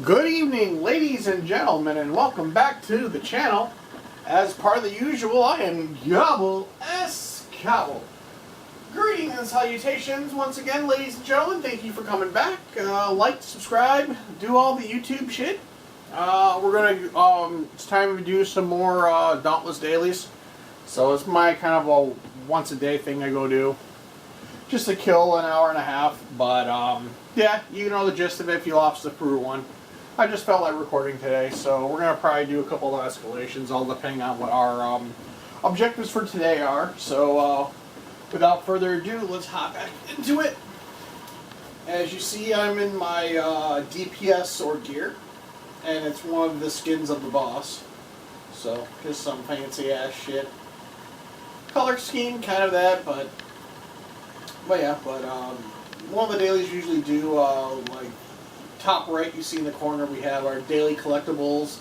Good evening, ladies and gentlemen, and welcome back to the channel. As part of the usual, I am Gobble S. Cobble. Greetings and salutations once again, ladies and gentlemen. Thank you for coming back. Like, subscribe, do all the YouTube shit. It's time to do some more Dauntless dailies. So it's my kind of a once a day thing I go do. Just to kill an hour and a half, but yeah, you know the gist of it if you lost the through one. I just felt like recording today, so we're going to probably do a couple of escalations, all depending on what our objectives for today are. So without further ado, let's hop back into it. As you see, I'm in my DPS sword gear, and it's one of the skins of the boss. So, just some fancy ass shit. Color scheme, kind of that, but yeah, one of the dailies usually do, like, top right you see in the corner we have our daily collectibles.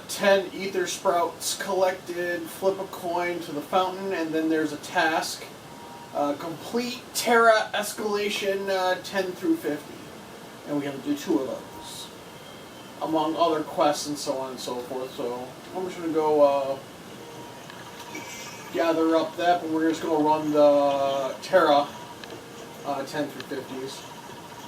10 ether sprouts collected, flip a coin to the fountain, and then there's a task. Complete Terra escalation 10 through 50. And we have to do 2 of those. Among other quests and so on and so forth. So I'm just going to go gather up that, but we're just going to run the Terra 10 through 50s.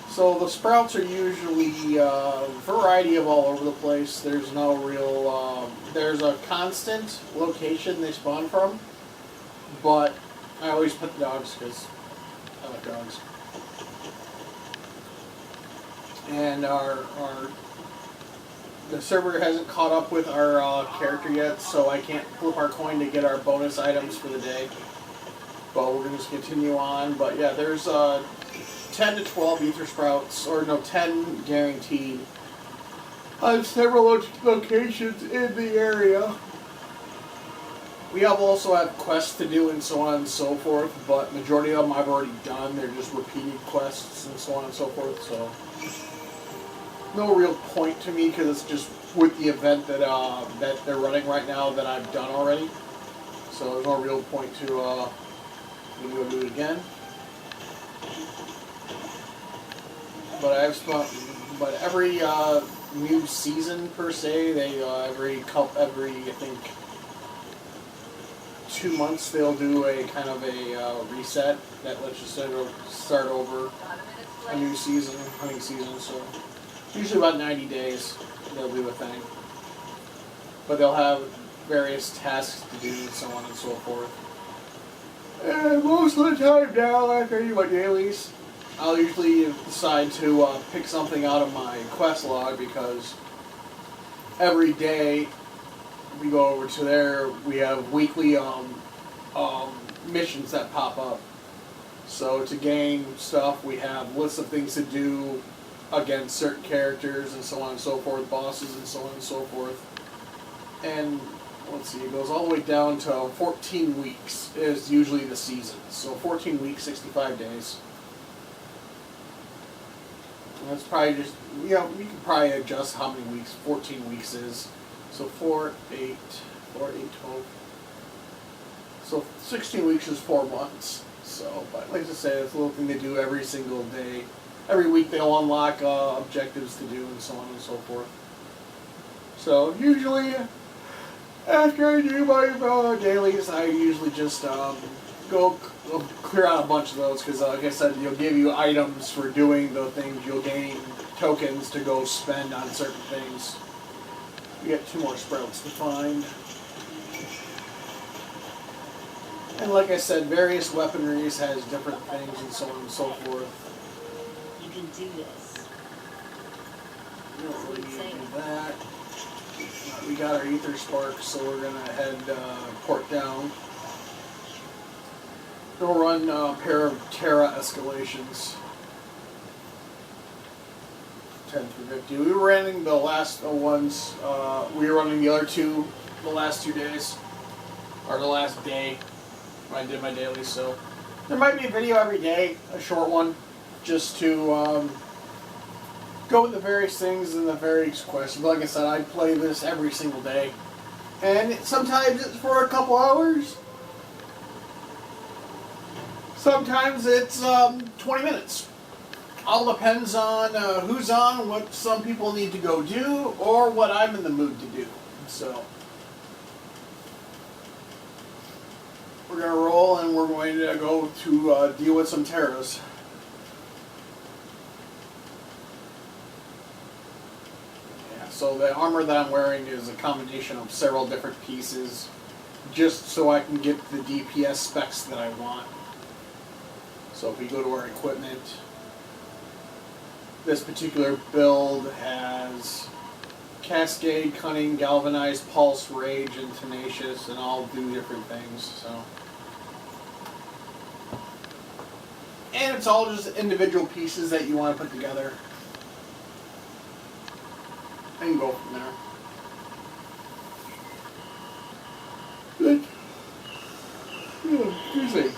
So the sprouts are usually a variety of all over the place. There's no real, there's a constant location they spawn from, but I always put the dogs because I like dogs. And the server hasn't caught up with our character yet, so I can't flip our coin to get our bonus items for the day. But we're going to just continue on. But yeah, there's 10 to 12 ether sprouts, or no, 10 guaranteed on several locations in the area. We also have quests to do and so on and so forth, but majority of them I've already done. They're just repeated quests and so on and so forth, so no real point to me because it's just with the event that that they're running right now that I've done already. So there's no real point to go do it again. But every new season per se, they every I think 2 months they'll do a kind of a reset that lets you start over a new season, hunting season. So usually about 90 days they'll do a thing, but they'll have various tasks to do and so on and so forth. And most of the time now, after I do my dailies, I'll usually decide to pick something out of my quest log because every day we go over to there, we have weekly missions that pop up. So to gain stuff, we have lists of things to do against certain characters and so on and so forth, bosses and so on and so forth. And let's see, it goes all the way down to 14 weeks is usually the season. So 14 weeks, 65 days. That's probably just, you know, you can probably adjust how many weeks 14 weeks is. So 4, 8, 12. So 16 weeks is 4 months. So, but like I said, it's a little thing they do every single day. Every week they'll unlock objectives to do and so on and so forth. So usually, after I do my dailies, I usually just go clear out a bunch of those because, like I said, you'll give you items for doing the things. You'll gain tokens to go spend on certain things. We got 2 more sprouts to find. And like I said, various weaponries has different things and so on and so forth. You can do this. We don't really need to do that. We got our ether sparks, so we're going to head port down. We'll run a pair of Terra escalations. 10 through 50. We were running the last ones. We were running the other 2 the last 2 days. Or the last day when I did my daily. So there might be a video every day, a short one, just to go with the various things and the various questions. Like I said, I play this every single day. And sometimes it's for a couple hours. Sometimes it's 20 minutes. All depends on who's on, what some people need to go do, or what I'm in the mood to do. So we're going to roll and we're going to go to deal with some terrors. Yeah, so the armor that I'm wearing is a combination of several different pieces, just so I can get the DPS specs that I want. So if we go to our equipment, this particular build has Cascade, Cunning, Galvanized, Pulse, Rage, and Tenacious, and all do different things. So, and it's all just individual pieces that you want to put together and go from there. Good. Excuse me.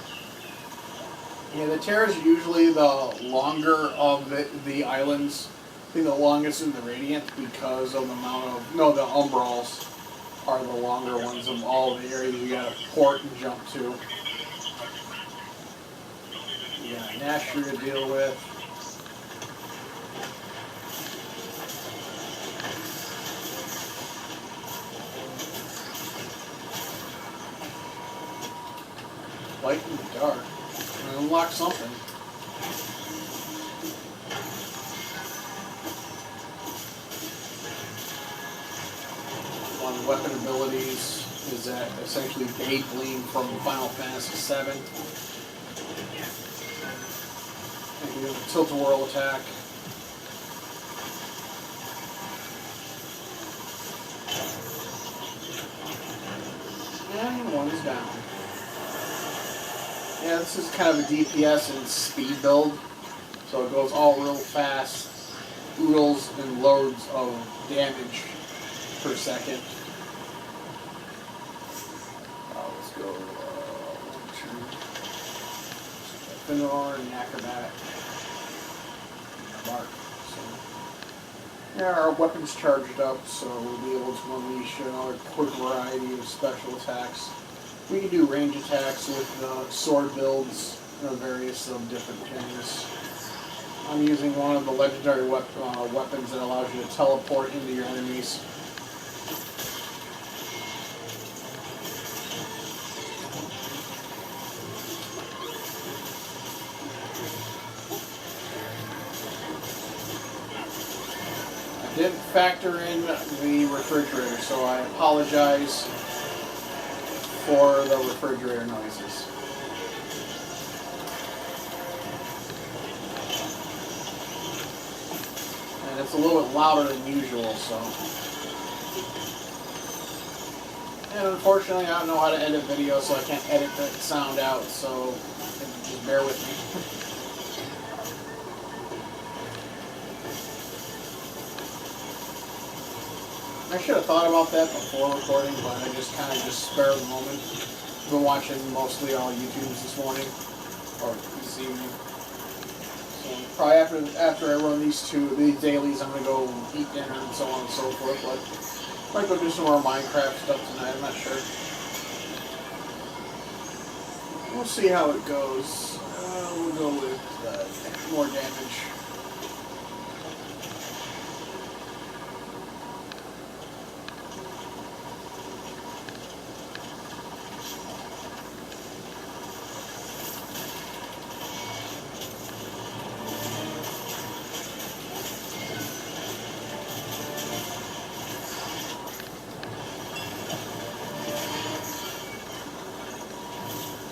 Yeah, the terrors are usually the longer of the islands. I think the longest in the Radiant because of the amount of... No, the Umbrals are the longer ones of all the areas you gotta port and jump to. You got Nashor to deal with. Light in the dark. Unlock something. One of the weapon abilities is that essentially Bait Gleam from Final Fantasy VII. And you have a tilt-a-whirl attack. And one is down. Yeah, this is kind of a DPS and speed build, so it goes all real fast, oodles and loads of damage per second. Let's go to Finor and Acrobat. Mark. So, yeah, our weapon's charged up, so we'll be able to unleash another quick variety of special attacks. We can do range attacks with sword builds, various different things. I'm using one of the legendary weapons that allows you to teleport into your enemies. I didn't factor in the refrigerator, so I apologize for the refrigerator noises. And it's a little bit louder than usual, so. And unfortunately, I don't know how to edit video, so I can't edit the sound out, so just bear with me. I should have thought about that before recording, but I just kind of spare the moment. I've been watching mostly all YouTubes this morning, or this evening. So probably after I run these dailies, I'm going to go eat dinner and so on and so forth. But I might go do some more Minecraft stuff tonight, I'm not sure. We'll see how it goes. We'll go with more damage.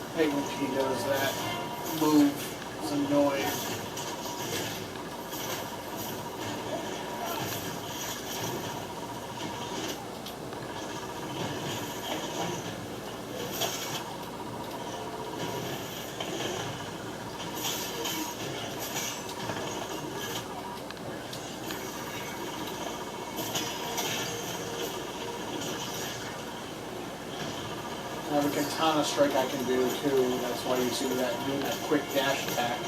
I hate when she does that move. It's annoying. I have a katana strike I can do too. That's why you see that doing that quick dash attack.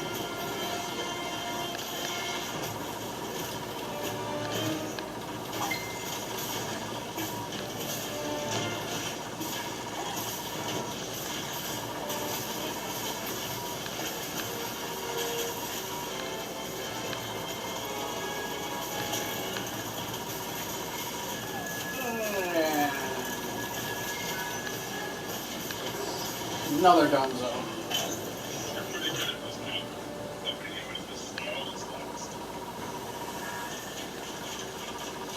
Another Dunzo.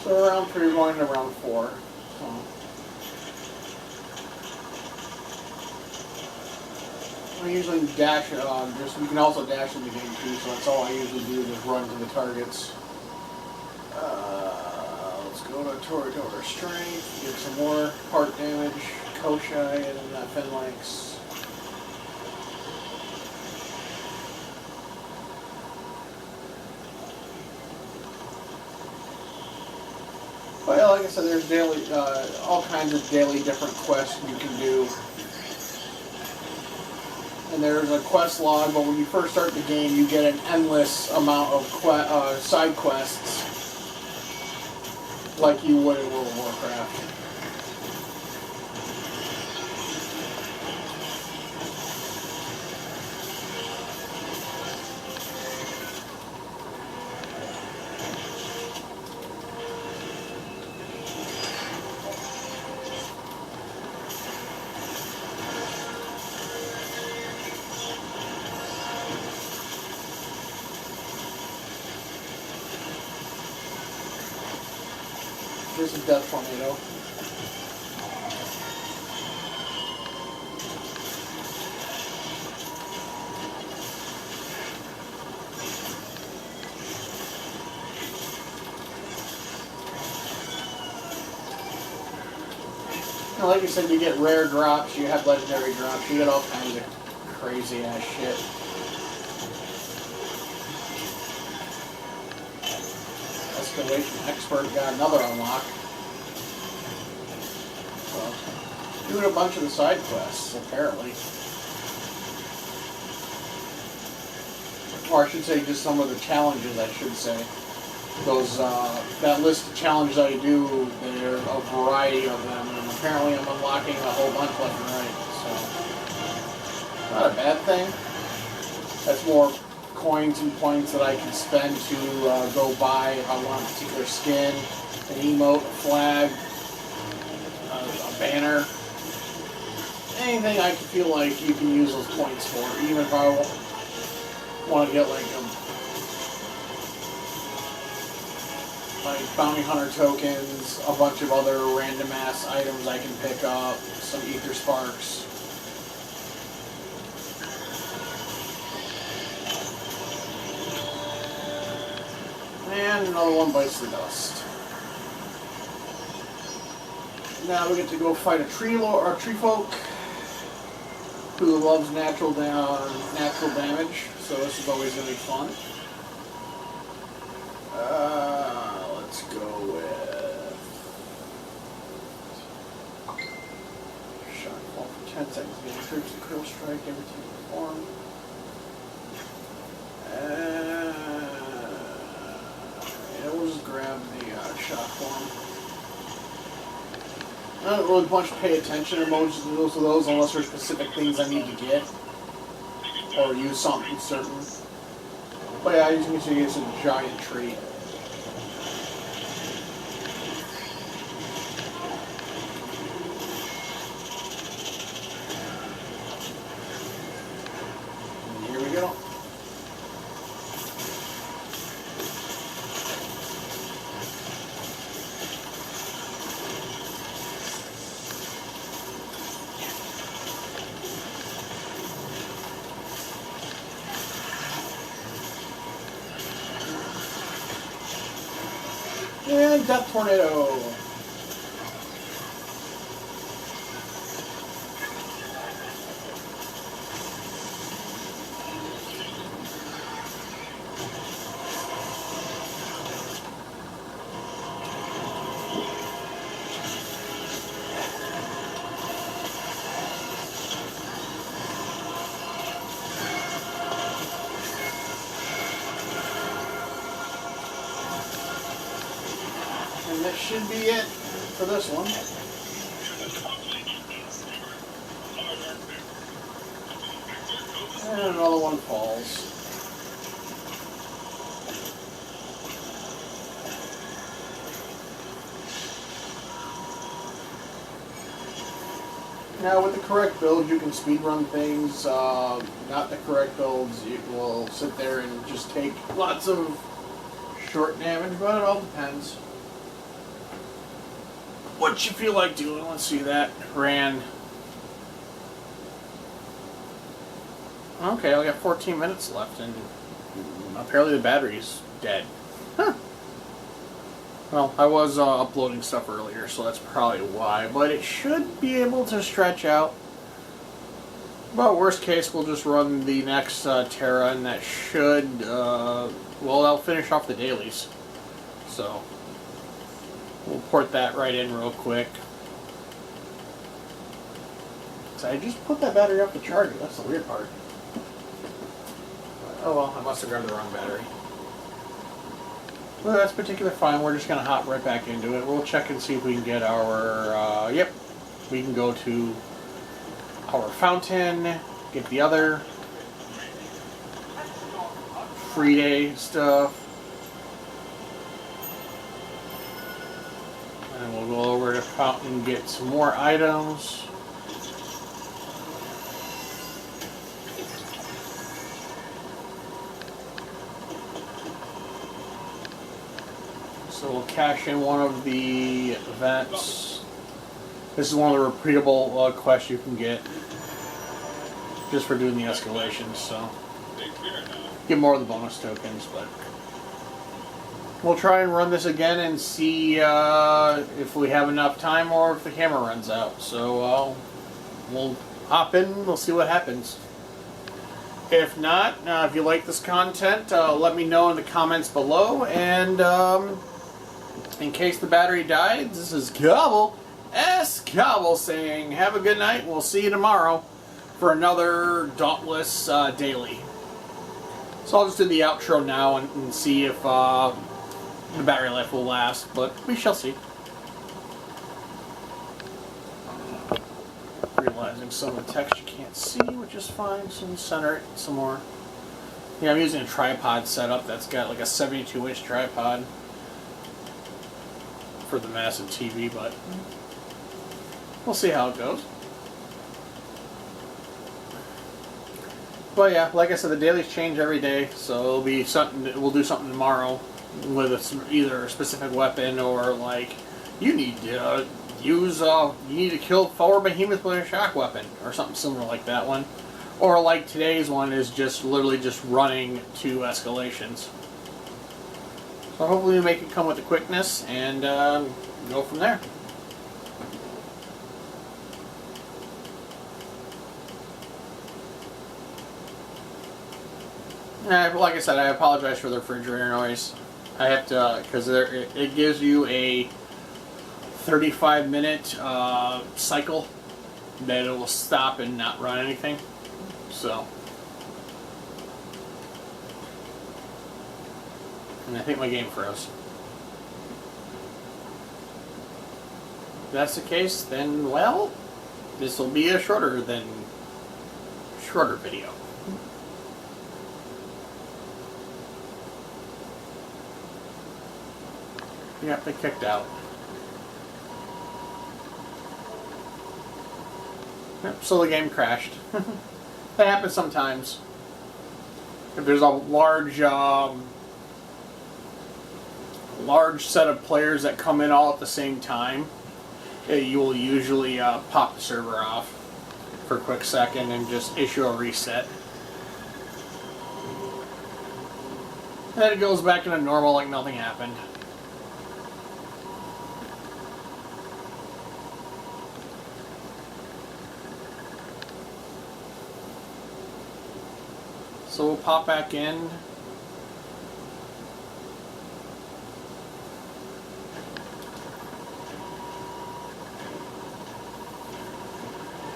So round 3, we're going to round 4. So. I usually dash, you can also dash in the game too, so that's all I usually do, just run to the targets. Let's go to Toradora Strength, get some more part damage, Koshai, and then that Phalanx. But yeah, like I said, there's daily, all kinds of daily different quests you can do. And there's a quest log, but when you first start the game, you get an endless amount of side quests, like you would in World of Warcraft. There's a death tornado. And like I said, you get rare drops, you have legendary drops, you get all kinds of crazy ass shit. Escalation Expert got another unlock. So, doing a bunch of the side quests, apparently. Or I should say, just some of the challenges, I should say. Those, that list of challenges I do, there are a variety of them, and apparently I'm unlocking a whole bunch left and right, so. Not a bad thing. That's more coins and points that I can spend to go buy if I want a particular skin, an emote, a flag, a banner, anything I can feel like you can use those points for, even if I want to get like bounty hunter tokens, a bunch of other random ass items I can pick up, some ether sparks. And another one bites the dust. Now we get to go fight a tree folk who loves natural damage, so this is always going to be fun. Let's go with Shockfall for 10 seconds. Getting troops and curl strike every time you perform. We'll just grab the shock form. I don't really much pay attention to most of those unless there's specific things I need to get or use something certain. But yeah, as you can see, it's a giant tree. And here we go. And Death Tornado. And that should be it for this one. And another one falls. Now, with the correct build, you can speed run things. Not the correct builds, you will sit there and just take lots of short damage, but it all depends what you feel like doing. Let's see, that ran. Okay, I got 14 minutes left, and apparently the battery's dead. Huh. Well, I was uploading stuff earlier, so that's probably why. But it should be able to stretch out. But worst case, we'll just run the next Terra, and that should, well, that'll finish off the dailies. So, we'll port that right in real quick. So I just put that battery up to charge. That's the weird part. Oh well, I must have grabbed the wrong battery. Well, that's particularly fine. We're just going to hop right back into it. We'll check and see if we can get our, yep, we can go to our fountain, get the other free day stuff. And we'll go over to fountain and get some more items. So we'll cash in one of the events. This is one of the repeatable quests you can get just for doing the escalations. So get more of the bonus tokens, but we'll try and run this again and see if we have enough time or if the camera runs out. So we'll hop in. We'll see what happens. If not, if you like this content, let me know in the comments below. And in case the battery died, this is Cobble, Cobble saying, have a good night. We'll see you tomorrow for another Dauntless daily. So I'll just do the outro now and see if the battery life will last, but we shall see. Realizing some of the text you can't see, which is fine, so we'll center it some more. Yeah, I'm using a tripod setup that's got like a 72-inch tripod for the massive TV, but we'll see how it goes. But yeah, like I said, the dailies change every day, so it'll be something. We'll do something tomorrow with either a specific weapon or like you need to use. You need to kill 4 behemoths with a shock weapon or something similar like that one. Or like today's one is just literally just running 2 escalations. So hopefully we make it come with the quickness and go from there. Like I said, I apologize for the refrigerator noise. I have to, because it gives you a 35-minute cycle that it will stop and not run anything. So. And I think my game froze. If that's the case, then, well, this will be a shorter video. Yep, they kicked out. Yep, so the game crashed. That happens sometimes. If there's a large set of players that come in all at the same time, you will usually pop the server off for a quick second and just issue a reset. And then it goes back into normal like nothing happened. So we'll pop back in.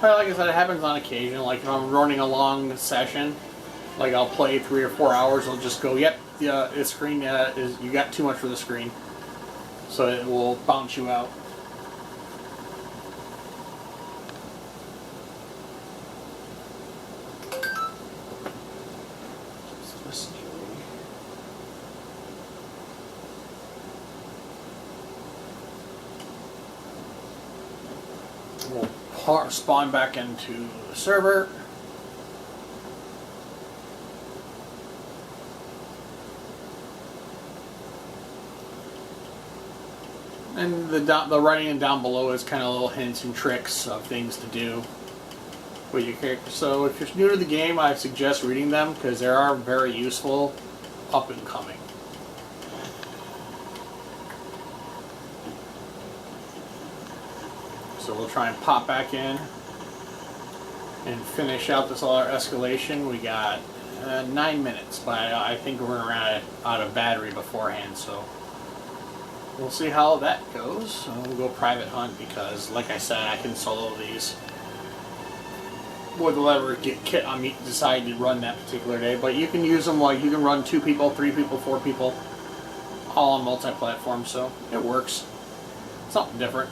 Well, like I said, it happens on occasion. Like if I'm running a long session, like I'll play 3 or 4 hours, I'll just go, yep, the screen is, you got too much for the screen. So it will bounce you out. We'll spawn back into the server. And the writing down below is kind of little hints and tricks of things to do with your character. So if you're new to the game, I suggest reading them because they are very useful up and coming. So we'll try and pop back in and finish out this other escalation. We got 9 minutes, but I think we're going to run out of battery beforehand, so we'll see how that goes. We'll go private hunt because, like I said, I can solo these with whatever kit I decide to run that particular day. But you can use them like you can run 2 people, 3 people, 4 people, all on multi-platform, so it works. Something different.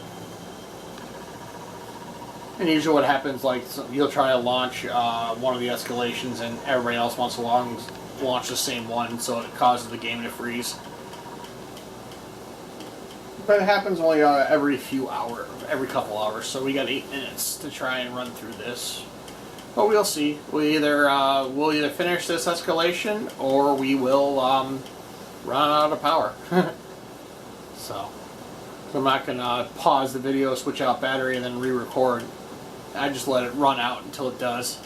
And usually what happens, like, you'll try to launch one of the escalations and everybody else wants to launch the same one, so it causes the game to freeze. But it happens only every couple hours, so we got 8 minutes to try and run through this. But we'll see. We'll either finish this escalation or we will run out of power. So I'm not gonna pause the video, switch out battery, and then re-record. I just let it run out until it does.